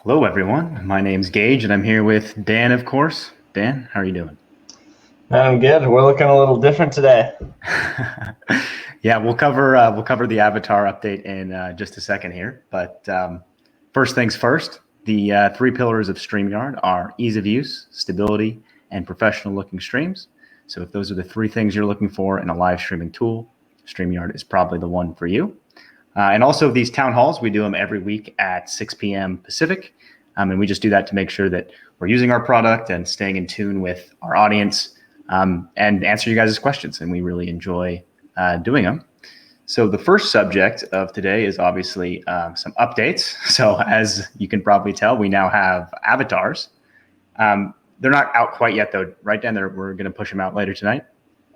Hello, everyone. My name's Gage, and I'm here with Dan, of course. Dan, how are you doing? I'm good. We're looking a little different today. Yeah, we'll cover the Avatar update in just a second here. But first things first, the three pillars of StreamYard are ease of use, stability, and professional-looking streams. So if those are the three things you're looking for in a live streaming tool, StreamYard is probably the one for you. And also these town halls, we do them every week at 6 p.m. Pacific. And we just do that to make sure that we're using our product and staying in tune with our audience and answer you guys' questions. And we really enjoy doing them. So the first subject of today is obviously some updates. So as you can probably tell, we now have avatars. They're not out quite yet, though, right, Dan? We're going to push them out later tonight.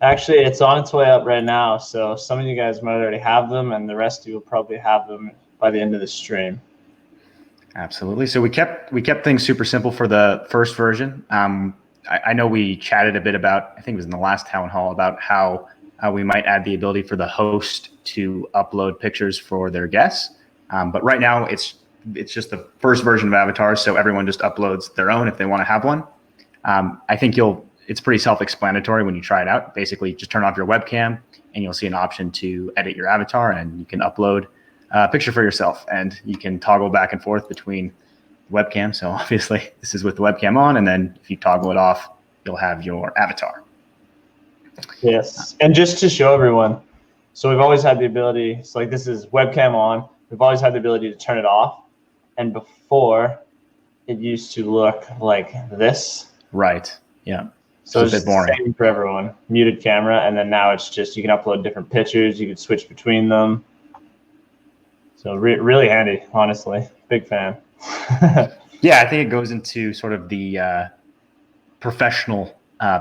Actually, it's on its way up right now, so some of you guys might already have them, and the rest of you will probably have them by the end of the stream. Absolutely. So we kept things super simple for the first version. I know we chatted a bit about, I think it was in the last town hall, about how we might add the ability for the host to upload pictures for their guests. But right now, it's just the first version of avatars, so everyone just uploads their own if they want to have one. I think it's pretty self-explanatory when you try it out. Basically, just turn off your webcam and you'll see an option to edit your avatar, and you can upload a picture for yourself, and you can toggle back and forth between webcam. So obviously this is with the webcam on, and then if you toggle it off, you'll have your avatar. Yes, and just to show everyone, so we've always had the ability, so like this is webcam on, we've always had the ability to turn it off, and before it used to look like this. Right, yeah. So it's the same for everyone, muted camera, and then now it's just you can upload different pictures, you can switch between them. So really handy, honestly. Big fan. Yeah, I think it goes into sort of the professional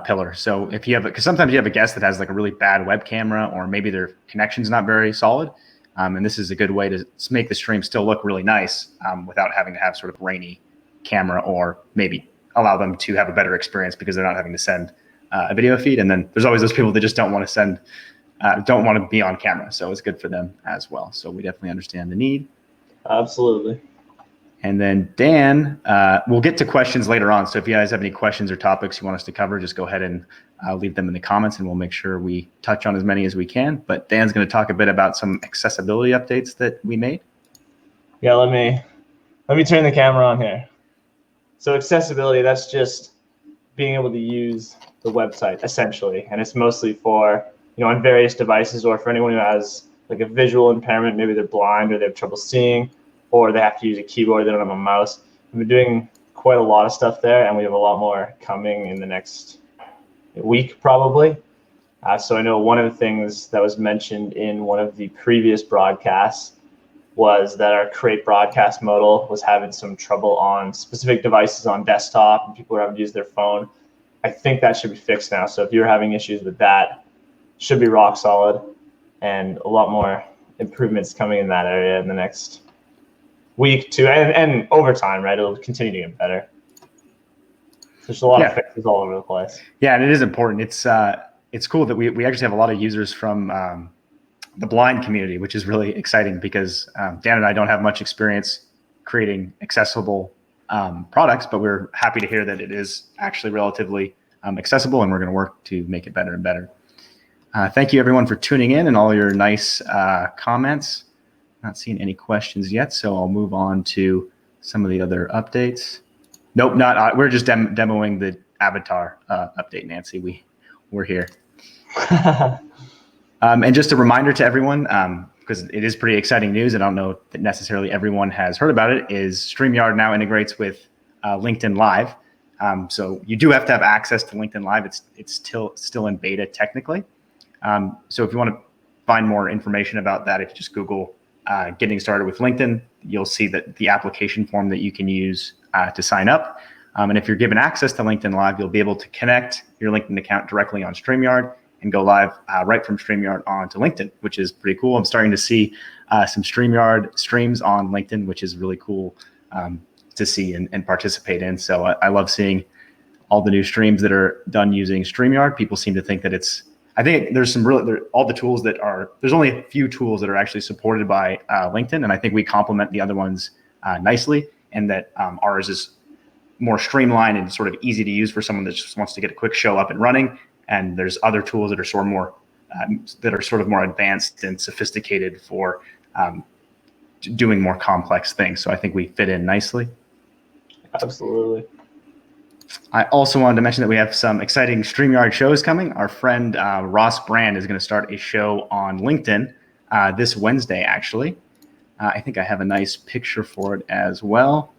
pillar. So if you have, because sometimes you have a guest that has like a really bad web camera, or maybe their connection's not very solid, and this is a good way to make the stream still look really nice without having to have sort of rainy camera, or maybe allow them to have a better experience because they're not having to send a video feed. And then there's always those people that just don't want to send, don't want to be on camera. So it's good for them as well. So we definitely understand the need. Absolutely. And then Dan, we'll get to questions later on. So if you guys have any questions or topics you want us to cover, just go ahead and leave them in the comments, and we'll make sure we touch on as many as we can. But Dan's going to talk a bit about some accessibility updates that we made. Yeah, let me turn the camera on here. So accessibility, that's just being able to use the website essentially, and it's mostly for, on various devices, or for anyone who has like a visual impairment, maybe they're blind or they have trouble seeing, or they have to use a keyboard, they don't have a mouse. We've been doing quite a lot of stuff there, and we have a lot more coming in the next week probably. So I know one of the things that was mentioned in one of the previous broadcasts was that our create broadcast modal was having some trouble on specific devices on desktop, and people were having to use their phone. I think that should be fixed now. So if you're having issues with that, it should be rock solid, and a lot more improvements coming in that area in the next week too, and over time, right? It'll continue to get better. There's a lot of fixes all over the place. Yeah, and it is important. It's cool that we actually have a lot of users from the blind community, which is really exciting because Dan and I don't have much experience creating accessible products, but we're happy to hear that it is actually relatively accessible, and we're going to work to make it better and better. Thank you, everyone, for tuning in and all your nice comments. Not seeing any questions yet, so I'll move on to some of the other updates. Nope, not. We're just demoing the Avatar update, Nancy. We're here. And just a reminder to everyone, because it is pretty exciting news, and I don't know that necessarily everyone has heard about it, is StreamYard now integrates with LinkedIn Live. So you do have to have access to LinkedIn Live. It's still in beta technically. So if you want to find more information about that, if you just Google getting started with LinkedIn, you'll see that the application form that you can use to sign up. And if you're given access to LinkedIn Live, you'll be able to connect your LinkedIn account directly on StreamYard and go live right from StreamYard onto LinkedIn, which is pretty cool. I'm starting to see some StreamYard streams on LinkedIn, which is really cool to see and participate in. So I love seeing all the new streams that are done using StreamYard. People seem to think that I think there's all the tools there's only a few tools that are actually supported by LinkedIn, and I think we complement the other ones nicely. and that ours is more streamlined and sort of easy to use for someone that just wants to get a quick show up and running. And there's other tools that are sort of more advanced and sophisticated for doing more complex things. So I think we fit in nicely. Absolutely. I also wanted to mention that we have some exciting StreamYard shows coming. Our friend Ross Brand is going to start a show on LinkedIn this Wednesday, actually. I think I have a nice picture for it as well.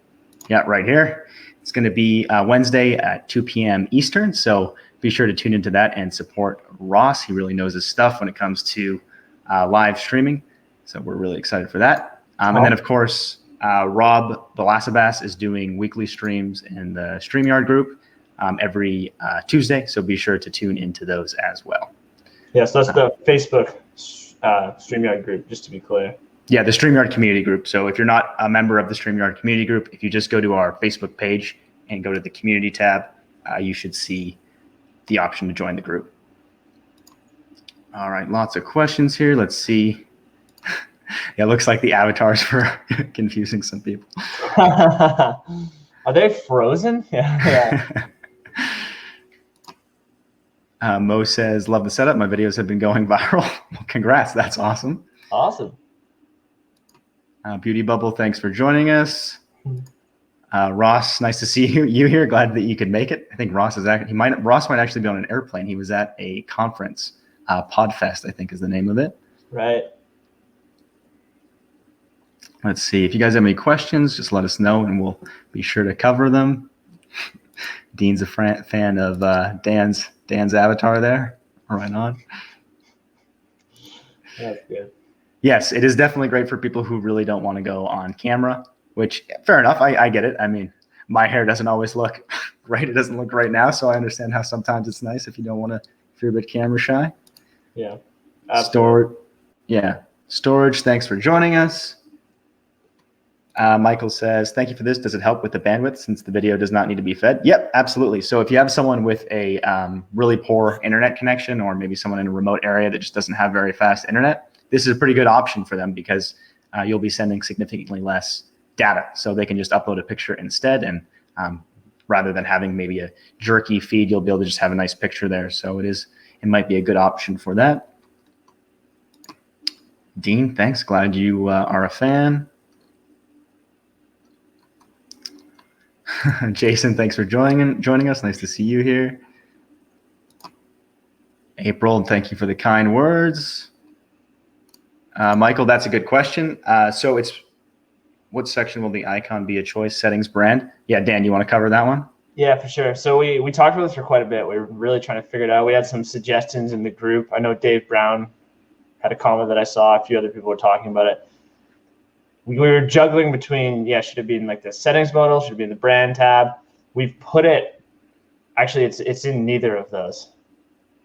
Yeah, right here. It's going to be Wednesday at 2 p.m. Eastern. So be sure to tune into that and support Ross. He really knows his stuff when it comes to live streaming. So we're really excited for that. And then, of course, Rob Balasabas is doing weekly streams in the StreamYard group every Tuesday. So be sure to tune into those as well. Yes, that's the Facebook StreamYard group, just to be clear. Yeah, the StreamYard community group. So if you're not a member of the StreamYard community group, if you just go to our Facebook page and go to the community tab, you should see the option to join the group. All right, lots of questions here. Let's see. Yeah, it looks like the avatars were confusing some people. Are they frozen? Yeah. Mo says, love the setup. My videos have been going viral. Well, congrats. That's awesome. Awesome. Beauty Bubble, thanks for joining us. Ross, nice to see you here. Glad that you could make it. I think Ross might actually be on an airplane. He was at a conference, Podfest, I think is the name of it. Right. Let's see. If you guys have any questions, just let us know and we'll be sure to cover them. Dean's a fan of Dan's avatar there. Right on. That's good. Yes, it is definitely great for people who really don't want to go on camera, which fair enough. I get it. I mean, my hair doesn't always look great. It doesn't look right now. So I understand how sometimes it's nice if you don't want to, if you're a bit camera shy. Yeah. Storage. Thanks for joining us. Michael says, thank you for this. Does it help with the bandwidth since the video does not need to be fed? Yep, absolutely. So if you have someone with a really poor internet connection or maybe someone in a remote area that just doesn't have very fast internet, this is a pretty good option for them because you'll be sending significantly less data. So they can just upload a picture instead. And rather than having maybe a jerky feed, you'll be able to just have a nice picture there. So it might be a good option for that. Dean, thanks. Glad you are a fan. Jason, thanks for joining us. Nice to see you here. April, thank you for the kind words. Michael, that's a good question. So it's, what section will the icon be a choice? Settings, brand? Yeah, Dan, you want to cover that one? Yeah, for sure. So we talked about this for quite a bit. We were really trying to figure it out. We had some suggestions in the group. I know Dave Brown had a comment that I saw. A few other people were talking about it. We were juggling between, should it be in like the settings modal? Should it be in the brand tab? We've put it, actually it's in neither of those.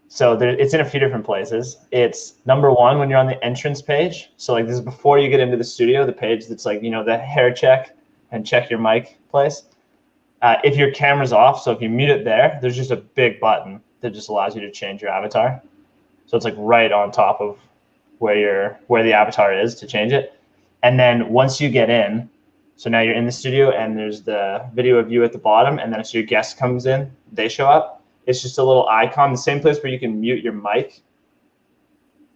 So it's in a few different places. It's number one when you're on the entrance page. So like this is before you get into the studio, the page that's like, the hair check and check your mic place. If your camera's off, so if you mute it there's just a big button that just allows you to change your avatar. So it's like right on top of where the avatar is to change it. And then once you get in, so now you're in the studio and there's the video of you at the bottom, and then as your guest comes in, they show up. It's just a little icon, the same place where you can mute your mic,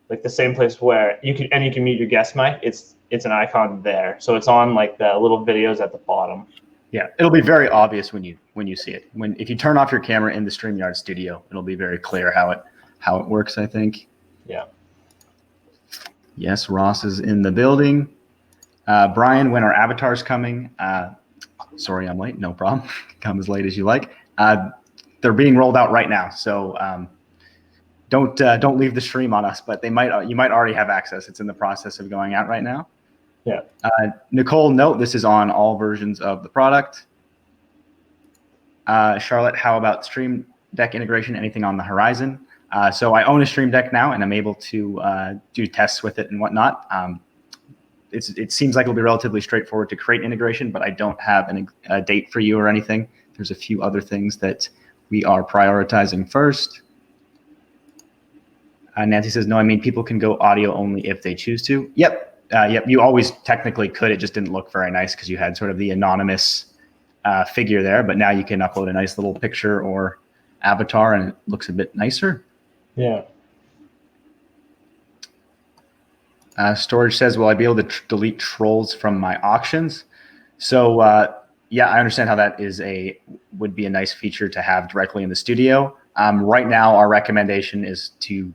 like the same place where you can mute your guest mic. It's an icon there, so it's on like the little videos at the bottom. Yeah, it'll be very obvious when you see it. If you turn off your camera in the StreamYard studio, it'll be very clear how it works, I think. Yeah. Yes, Ross is in the building. Brian, when are avatars coming? Sorry, I'm late. No problem. Come as late as you like. They're being rolled out right now, so don't leave the stream on us. But you might already have access. It's in the process of going out right now. Yeah. Nicole, note this is on all versions of the product. Charlotte, how about Stream Deck integration? Anything on the horizon? So I own a Stream Deck now, and I'm able to do tests with it and whatnot. It seems like it'll be relatively straightforward to create integration, but I don't have a date for you or anything. There's a few other things that we are prioritizing first. Nancy says, no, I mean, people can go audio only if they choose to. Yep. Yep, you always technically could. It just didn't look very nice because you had sort of the anonymous figure there. But now you can upload a nice little picture or avatar, and it looks a bit nicer. Yeah. Storage says, will I be able to delete trolls from my auctions? So yeah, I understand how that would be a nice feature to have directly in the studio. Right now, our recommendation is to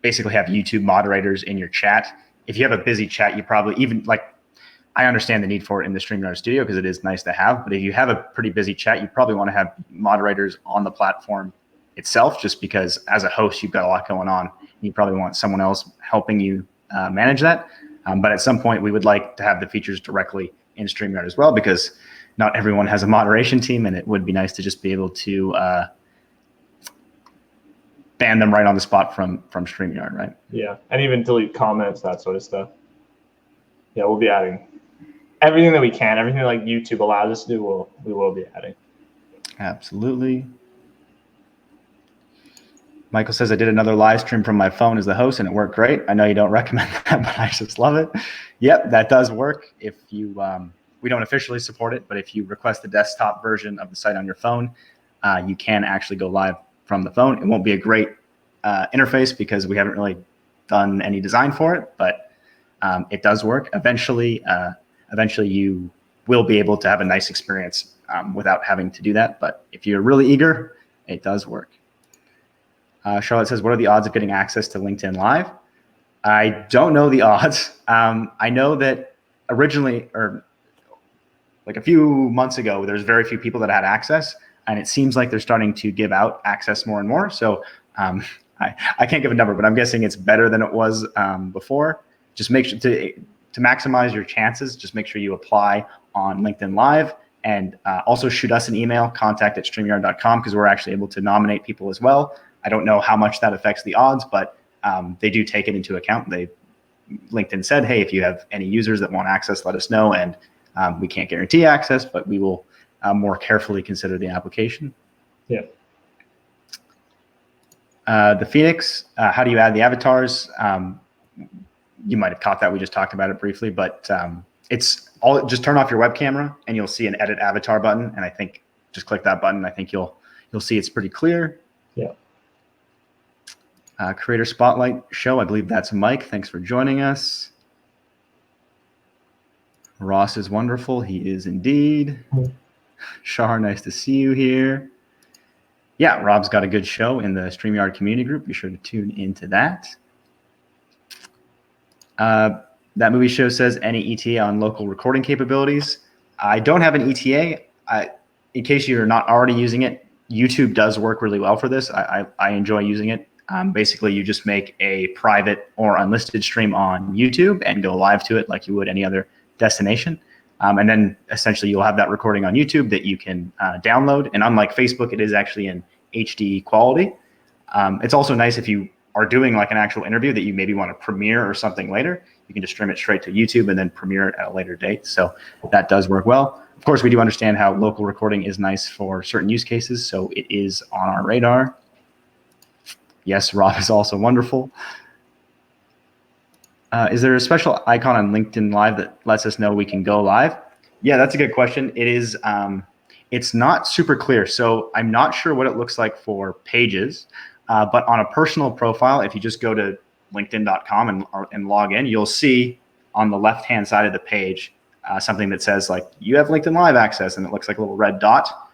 basically have YouTube moderators in your chat. If you have a busy chat, you probably I understand the need for it in the StreamYard studio because it is nice to have. But if you have a pretty busy chat, you probably want to have moderators on the platform itself, just because as a host, you've got a lot going on. You probably want someone else helping you manage that. But at some point, we would like to have the features directly in StreamYard as well, because not everyone has a moderation team, and it would be nice to just be able to ban them right on the spot from StreamYard, right? Yeah, and even delete comments, that sort of stuff. Yeah, we'll be adding everything that we can, everything like YouTube allows us to do, we will be adding. Absolutely. Michael says, I did another live stream from my phone as the host, and it worked great. I know you don't recommend that, but I just love it. Yep, that does work. If you, we don't officially support it, but if you request the desktop version of the site on your phone, you can actually go live from the phone. It won't be a great interface because we haven't really done any design for it, but it does work. Eventually you will be able to have a nice experience without having to do that. But if you're really eager, it does work. Charlotte says, what are the odds of getting access to LinkedIn Live? I don't know the odds. I know that originally, or like a few months ago, there's very few people that had access, and it seems like they're starting to give out access more and more. So I can't give a number, but I'm guessing it's better than it was before. Just make sure to maximize your chances, just make sure you apply on LinkedIn Live, and also shoot us an email, contact@streamyard.com, because we're actually able to nominate people as well. I don't know how much that affects the odds, but they do take it into account. LinkedIn said, hey, if you have any users that want access, let us know. And we can't guarantee access, but we will more carefully consider the application. Yeah. The Phoenix, how do you add the avatars? You might have caught that. We just talked about it briefly, but it's all, just turn off your web camera and you'll see an edit avatar button. And I think just click that button. I think you'll see it's pretty clear. Yeah. Creator Spotlight show. I believe that's Mike. Thanks for joining us. Ross is wonderful. He is indeed. Shar, nice to see you here. Yeah, Rob's got a good show in the StreamYard community group. Be sure to tune into that. That movie show says any ETA on local recording capabilities. I don't have an ETA. In case you're not already using it, YouTube does work really well for this. I enjoy using it. Basically, you just make a private or unlisted stream on YouTube and go live to it like you would any other destination. And then essentially you'll have that recording on YouTube that you can download. And unlike Facebook, it is actually in HD quality. It's also nice if you are doing like an actual interview that you maybe want to premiere or something later. You can just stream it straight to YouTube and then premiere it at a later date. So that does work well. Of course, we do understand how local recording is nice for certain use cases. So it is on our radar. Yes, Rob is also wonderful. Is there a special icon on LinkedIn Live that lets us know we can go live? Yeah, that's a good question. It is. It's not super clear, so I'm not sure what it looks like for pages. But on a personal profile, if you just go to linkedin.com and log in, you'll see on the left-hand side of the page something that says like you have LinkedIn Live access, and it looks like a little red dot.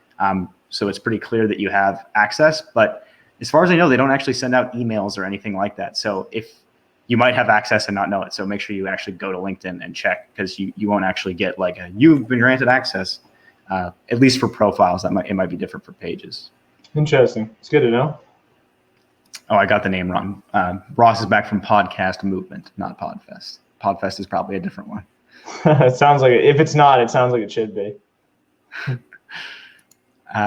So it's pretty clear that you have access. But as far as I know, they don't actually send out emails or anything like that. So if you might have access and not know it. So make sure you actually go to LinkedIn and check, because you won't actually get like you've been granted access, at least for profiles. It might be different for pages. Interesting. It's good to know. Oh, I got the name wrong. Ross is back from Podcast Movement, not Podfest. Podfest is probably a different one. It sounds like it. If it's not, it sounds like it should be.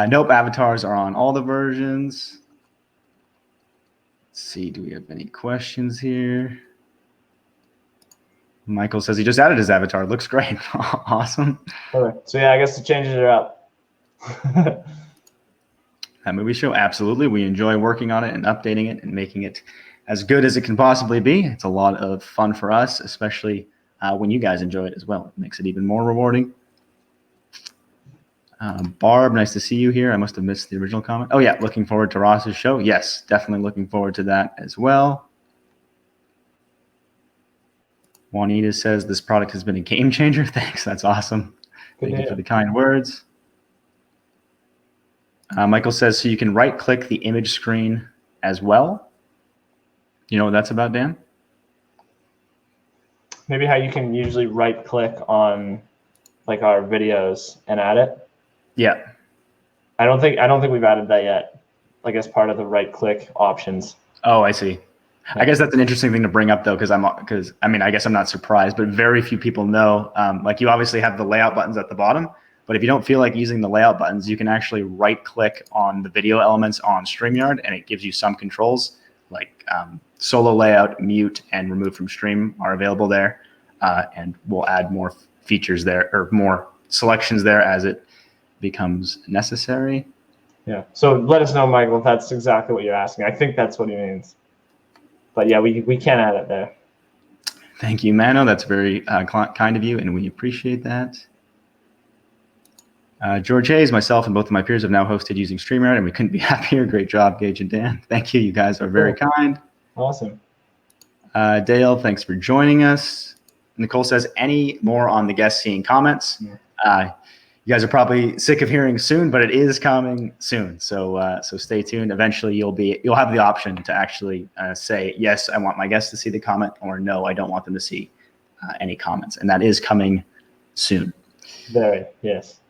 Nope, avatars are on all the versions. Let's see, do we have any questions here? Michael says he just added his avatar. Looks great. Awesome. Okay. So yeah, I guess the changes are up. That movie show, absolutely. We enjoy working on it and updating it and making it as good as it can possibly be. It's a lot of fun for us, especially when you guys enjoy it as well. It makes it even more rewarding. Barb, nice to see you here. I must have missed the original comment. Oh, yeah, looking forward to Ross's show. Yes, definitely looking forward to that as well. Juanita says this product has been a game changer. Thanks. That's awesome. Thank you for the kind words. Michael says, so you can right-click the image screen as well. You know what that's about, Dan? Maybe how you can usually right-click on like our videos and add it. Yeah. I don't think we've added that yet, like as part of the right-click options. Oh, I see. I guess that's an interesting thing to bring up, though, because I mean, I guess I'm not surprised, but very few people know. Like you obviously have the layout buttons at the bottom, but if you don't feel like using the layout buttons, you can actually right-click on the video elements on StreamYard, and it gives you some controls like solo layout, mute, and remove from stream are available there, and we'll add more features there or more selections there as it becomes necessary. Yeah. So let us know, Michael, if that's exactly what you're asking. I think that's what he means. But yeah, we can add it there. Thank you, Mano. That's very kind of you, and we appreciate that. George Hayes, myself, and both of my peers have now hosted using StreamYard, and we couldn't be happier. Great job, Gage and Dan. Thank you. You guys are very kind. Awesome. Dale, thanks for joining us. Nicole says, any more on the guest seeing comments? You guys are probably sick of hearing soon, but it is coming soon. So so stay tuned. Eventually, you'll have the option to actually say, yes, I want my guests to see the comment, or no, I don't want them to see any comments. And that is coming soon. Very, yes.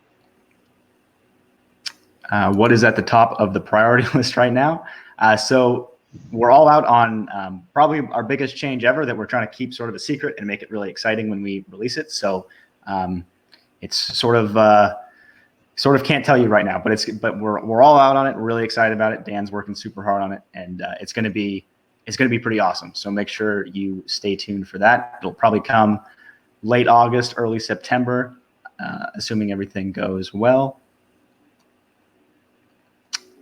What is at the top of the priority list right now? So we're all out on probably our biggest change ever that we're trying to keep sort of a secret and make it really exciting when we release it. So it's sort of can't tell you right now, but we're all out on it. We're really excited about it. Dan's working super hard on it, and it's going to be pretty awesome. So make sure you stay tuned for that. It'll probably come late August, early September, assuming everything goes well.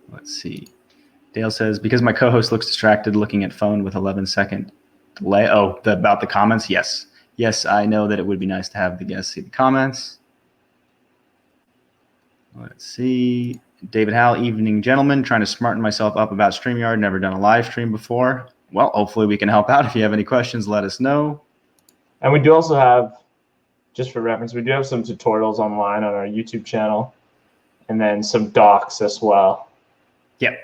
Let's see. Dale says, because my co-host looks distracted looking at phone with 11-second delay. Oh, about the comments? Yes. Yes, I know that it would be nice to have the guests see the comments. Let's see. David Howell, evening, gentlemen. Trying to smarten myself up about StreamYard. Never done a live stream before. Well, hopefully we can help out. If you have any questions, let us know. And we do also have, just for reference, we do have some tutorials online on our YouTube channel, and then some docs as well. Yep.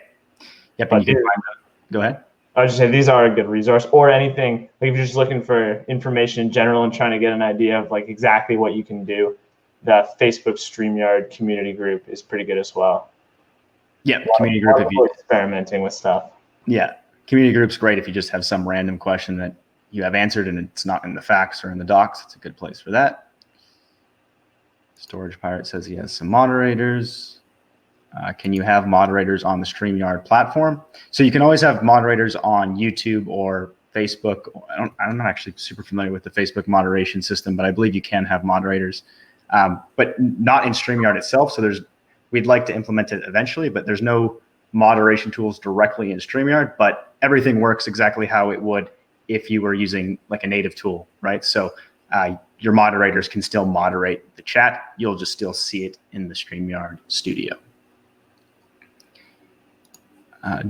Yep. And you can find them. Go ahead. I was just saying these are a good resource, or anything like if you're just looking for information in general and trying to get an idea of like exactly what you can do. The Facebook StreamYard community group is pretty good as well. Yeah, community group. If you experimenting with stuff. Yeah, community group's great if you just have some random question that you have answered and it's not in the facts or in the docs. It's a good place for that. Storage Pirate says he has some moderators. Can you have moderators on the StreamYard platform? So you can always have moderators on YouTube or Facebook. I'm not actually super familiar with the Facebook moderation system, but I believe you can have moderators. But not in StreamYard itself. So we'd like to implement it eventually, but there's no moderation tools directly in StreamYard, but everything works exactly how it would if you were using like a native tool, right? So your moderators can still moderate the chat. You'll just still see it in the StreamYard studio.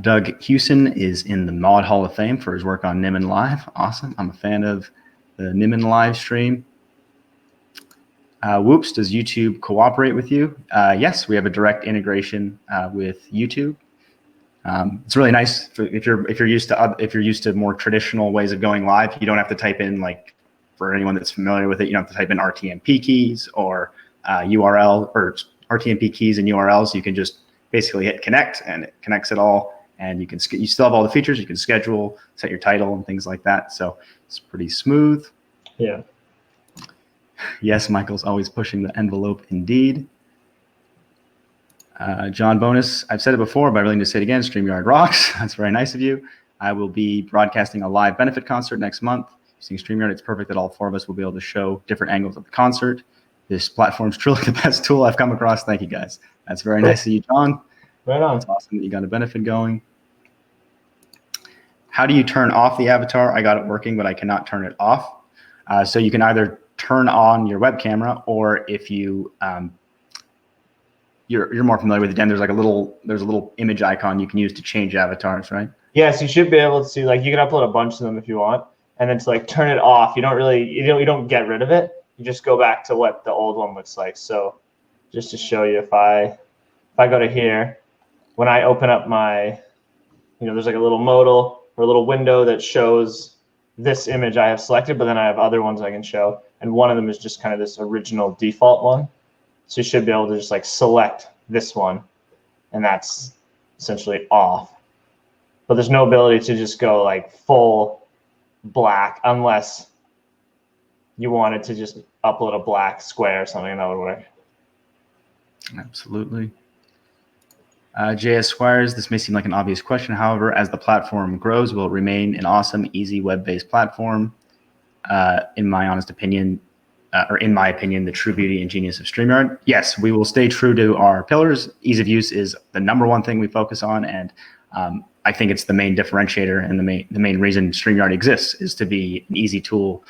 Doug Hewson is in the Mod Hall of Fame for his work on Nimmin Live. Awesome. I'm a fan of the Nimmin live stream. Whoops, does YouTube cooperate with you? Yes, we have a direct integration with YouTube. It's really nice if you're used to more traditional ways of going live. You don't have to type in, like, for anyone that's familiar with it, you don't have to type in RTMP keys or URL or RTMP keys and URLs. You can just basically hit connect and it connects it all, and you still have all the features. You can schedule, set your title and things like that. So it's pretty smooth. Yeah. Yes, Michael's always pushing the envelope indeed. John Bonus, I've said it before, but I really need to say it again. StreamYard rocks. That's very nice of you. I will be broadcasting a live benefit concert next month. Using StreamYard, it's perfect that all four of us will be able to show different angles of the concert. This platform is truly the best tool I've come across. Thank you, guys. That's very nice of you, John. Right on. It's awesome that you got a benefit going. How do you turn off the avatar? I got it working, but I cannot turn it off. So you can either turn on your web camera, or if you you're more familiar with it, Dan, there's a little image icon you can use to change avatars, right? Yes, you should be able to, like, you can upload a bunch of them if you want, and then to like turn it off, you don't get rid of it. You just go back to what the old one looks like. So just to show you, if I go to here, when I open up my, there's like a little modal or a little window that shows this image I have selected, but then I have other ones I can show, and one of them is just kind of this original default one. So you should be able to just like select this one, and that's essentially off. But there's no ability to just go like full black unless you wanted to just upload a black square or something, that would work. Absolutely. JS Squires, this may seem like an obvious question. However, as the platform grows, will it remain an awesome, easy web-based platform? In my honest opinion, or in my opinion, the true beauty and genius of StreamYard. Yes, we will stay true to our pillars. Ease of use is the number one thing we focus on, and I think it's the main differentiator and the main reason StreamYard exists is to be an easy tool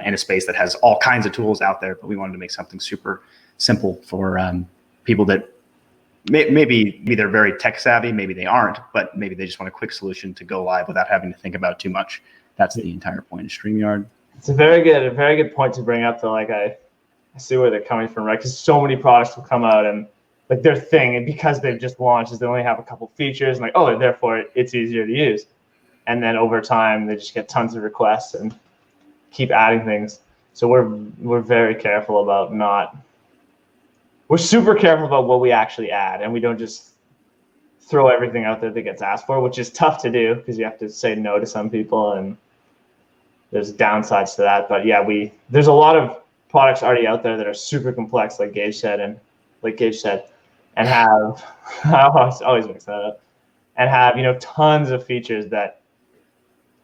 in a space that has all kinds of tools out there. But we wanted to make something super simple for people that maybe they're very tech savvy, maybe they aren't, but maybe they just want a quick solution to go live without having to think about too much. That's the entire point of StreamYard. It's a very good point to bring up. Though, like I see where they're coming from, right? Because so many products will come out and like their thing, and because they've just launched, is they only have a couple features, and like, oh, therefore it's easier to use. And then over time, they just get tons of requests and keep adding things. So we're very careful about we're super careful about what we actually add, and we don't just throw everything out there that gets asked for, which is tough to do because you have to say no to some people, and there's downsides to that. But yeah, there's a lot of products already out there that are super complex, like Gage said, and have I always mix that up, and have tons of features that,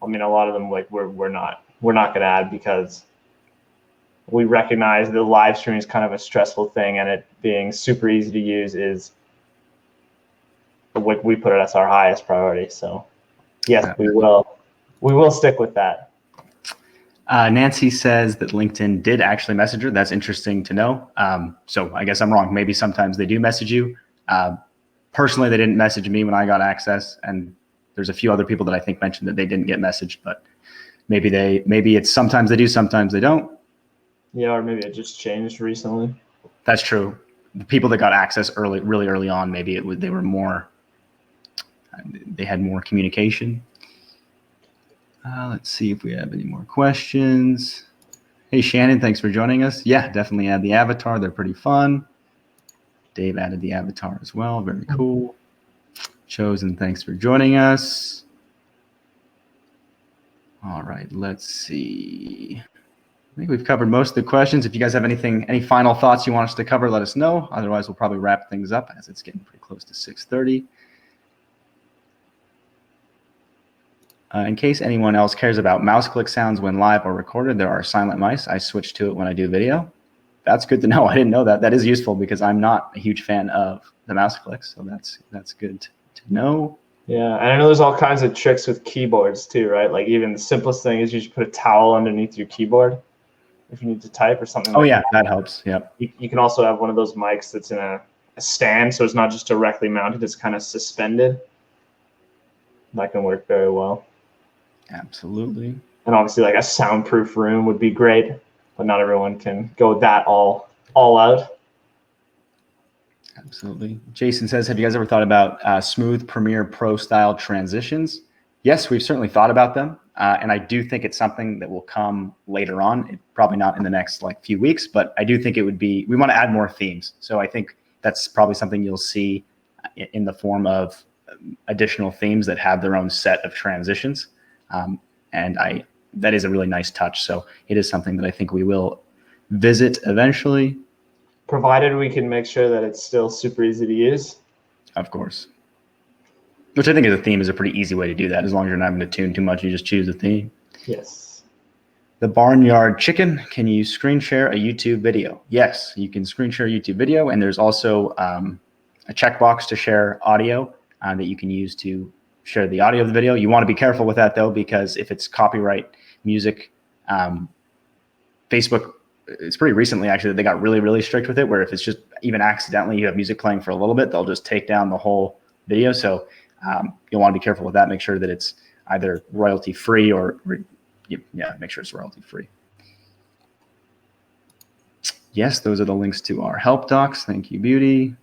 a lot of them like we're not going to add because we recognize that live streaming is kind of a stressful thing, and it being super easy to use is what we put it as our highest priority. So yes, we will stick with that. Nancy says that LinkedIn did actually message her. That's interesting to know. So I guess I'm wrong. Maybe sometimes they do message you. Personally, they didn't message me when I got access, and there's a few other people that I think mentioned that they didn't get messaged, but maybe it's sometimes they do, sometimes they don't. Yeah, or maybe it just changed recently. That's true. The people that got access really early on, maybe they had more communication. Let's see if we have any more questions. Hey, Shannon, thanks for joining us. Yeah, definitely add the avatar. They're pretty fun. Dave added the avatar as well. Very cool. Chosen, thanks for joining us. All right, let's see. I think we've covered most of the questions. If you guys have any final thoughts you want us to cover, let us know. Otherwise, we'll probably wrap things up as it's getting pretty close to 6:30. In case anyone else cares about mouse click sounds when live or recorded, there are silent mice. I switch to it when I do video. That's good to know. I didn't know that. That is useful because I'm not a huge fan of the mouse clicks, so that's good to know. Yeah, and I know there's all kinds of tricks with keyboards too, right? Like even the simplest thing is you just put a towel underneath your keyboard if you need to type or something. Oh yeah, that helps. Yep. You can also have one of those mics that's in a stand, so it's not just directly mounted; it's kind of suspended. That can work very well. Absolutely. And obviously, like a soundproof room would be great, but not everyone can go that all out. Absolutely. Jason says, have you guys ever thought about smooth Premiere Pro style transitions? Yes, we've certainly thought about them. And I do think it's something that will come later on. Probably not in the next few weeks, but I do think we want to add more themes. So I think that's probably something you'll see in the form of additional themes that have their own set of transitions. And that is a really nice touch. So it is something that I think we will visit eventually. Provided we can make sure that it's still super easy to use. Of course. Which I think a theme is a pretty easy way to do that. As long as you're not having to tune too much, you just choose a theme. Yes. The Barnyard Chicken, can you screen share a YouTube video? Yes, you can screen share a YouTube video. And there's also a checkbox to share audio that you can use to share the audio of the video. You want to be careful with that though, because if it's copyright music, Facebook, it's pretty recently actually that they got really, really strict with it, where if it's just even accidentally you have music playing for a little bit, they'll just take down the whole video. So you'll want to be careful with that. Make sure that it's either royalty free or make sure it's royalty free. Yes, those are the links to our help docs. Thank you, Beauty.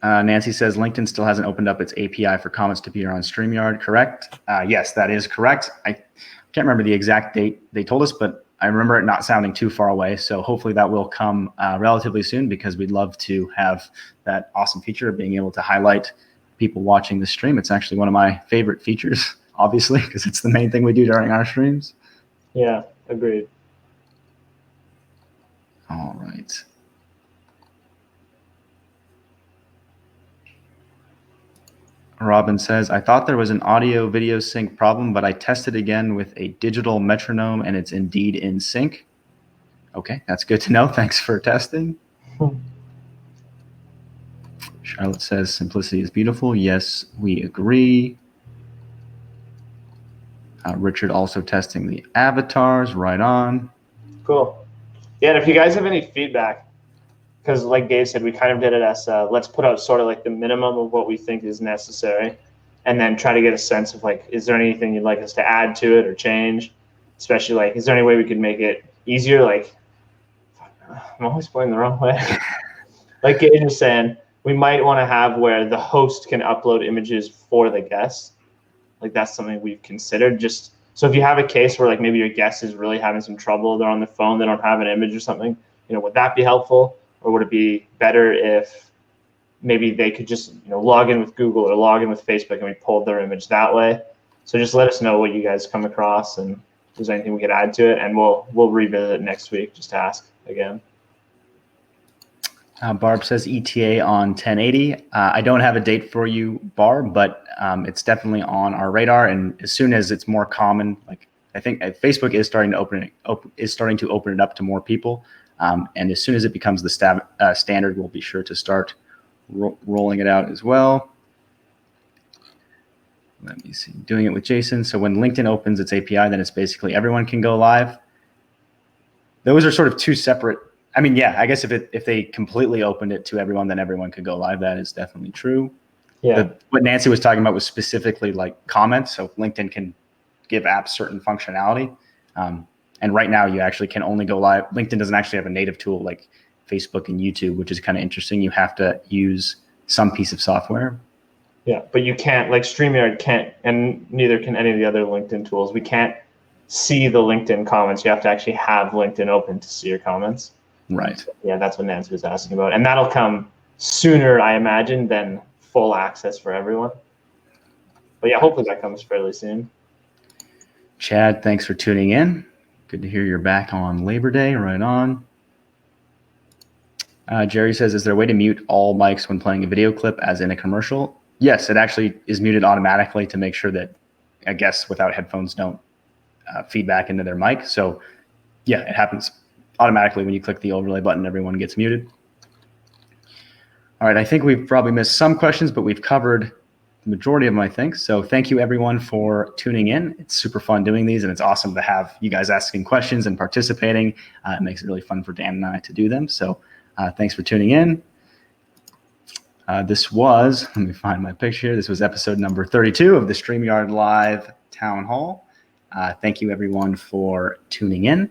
Nancy says LinkedIn still hasn't opened up its API for comments to appear on StreamYard, correct? Yes, that is correct. I can't remember the exact date they told us, but I remember it not sounding too far away. So hopefully that will come relatively soon, because we'd love to have that awesome feature of being able to highlight people watching the stream. It's actually one of my favorite features, obviously, because it's the main thing we do during our streams. Yeah, agreed. All right. Robin says, I thought there was an audio video sync problem, but I tested again with a digital metronome and it's indeed in sync. Okay, that's good to know. Thanks for testing. Charlotte says, simplicity is beautiful. Yes, we agree. Richard also testing the avatars. Right on. Cool. Yeah, and if you guys have any feedback, because like Dave said, we kind of did it as let's put out sort of like the minimum of what we think is necessary, and then try to get a sense of like, is there anything you'd like us to add to it or change? Especially like, is there any way we could make it easier? Like, I'm always going the wrong way. Like Gage was saying, we might want to have where the host can upload images for the guest. Like that's something we've considered. Just so if you have a case where like maybe your guest is really having some trouble, they're on the phone, they don't have an image or something, would that be helpful? Or would it be better if maybe they could just log in with Google or log in with Facebook and we pulled their image that way? So just let us know what you guys come across and if there's anything we could add to it, and we'll revisit it next week. Just ask again. Barb says ETA on 1080. I don't have a date for you, Barb, but it's definitely on our radar. And as soon as it's more common, like I think Facebook is starting to open it up to more people. And as soon as it becomes the standard, we'll be sure to start rolling it out as well. Let me see, doing it with Jason. So when LinkedIn opens its API, then it's basically everyone can go live. Those are sort of two separate. I mean, yeah, I guess if they completely opened it to everyone, then everyone could go live. That is definitely true. Yeah. What Nancy was talking about was specifically like comments. So LinkedIn can give apps certain functionality. And right now you actually can only go live. LinkedIn doesn't actually have a native tool like Facebook and YouTube, which is kind of interesting. You have to use some piece of software. Yeah, but you can't, like StreamYard can't, and neither can any of the other LinkedIn tools. We can't see the LinkedIn comments. You have to actually have LinkedIn open to see your comments. Right. Yeah, that's what Nancy was asking about. And that'll come sooner, I imagine, than full access for everyone. But yeah, hopefully that comes fairly soon. Chad, thanks for tuning in. Good to hear you're back on Labor Day. Right on. Jerry says, is there a way to mute all mics when playing a video clip as in a commercial? Yes, it actually is muted automatically to make sure that guests without headphones don't feedback into their mic. So yeah, it happens automatically when you click the overlay button, everyone gets muted. All right, I think we've probably missed some questions, but we've covered the majority of them, I think. So thank you everyone for tuning in. It's super fun doing these, and it's awesome to have you guys asking questions and participating. It makes it really fun for Dan and I to do them. So thanks for tuning in. This was, let me find my picture here. This was episode number 32 of the StreamYard Live Town Hall. Thank you everyone for tuning in.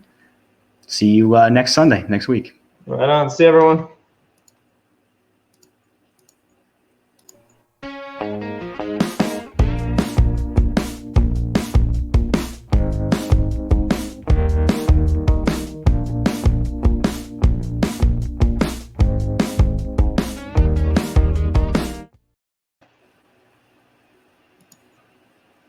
See you next Sunday, next week. Right on. See everyone.